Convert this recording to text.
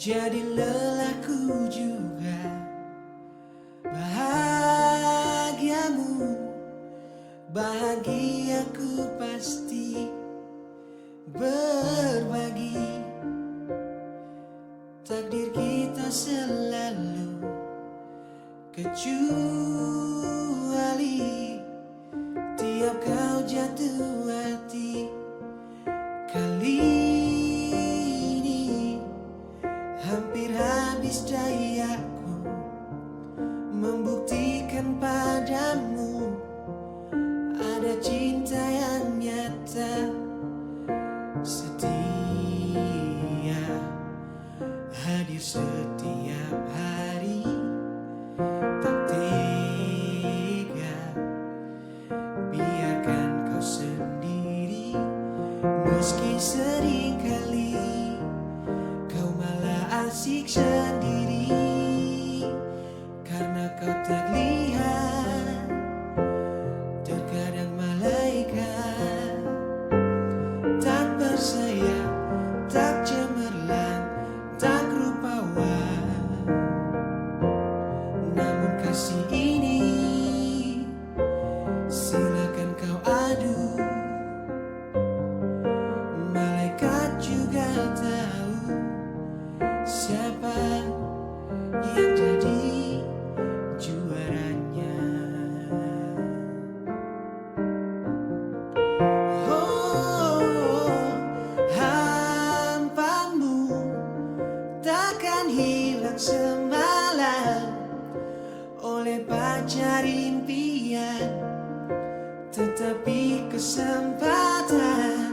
jadi lelahku juga, bahagiamu, bahagiaku pasti berbagi. Takdir kita selalu kecuali tiap kau jatuh hati. Kali ini hampir habis dayaku membuktikan padamu ada cinta yang nyata, setia, hadir setiap hari. Tak tega biarkan kau sendiri, meski seringkali kau malah asik sendiri. Karena kau terlihat terkadang malaikat, tak bersayap, tak cemerlang, tak rupawan. Namun kasih ini silakan kau adu. Malaikat juga tahu siapa yang jadi juaranya. Oh, hampamu takkan hilang semalam oleh pacar impian, tetapi kesempatan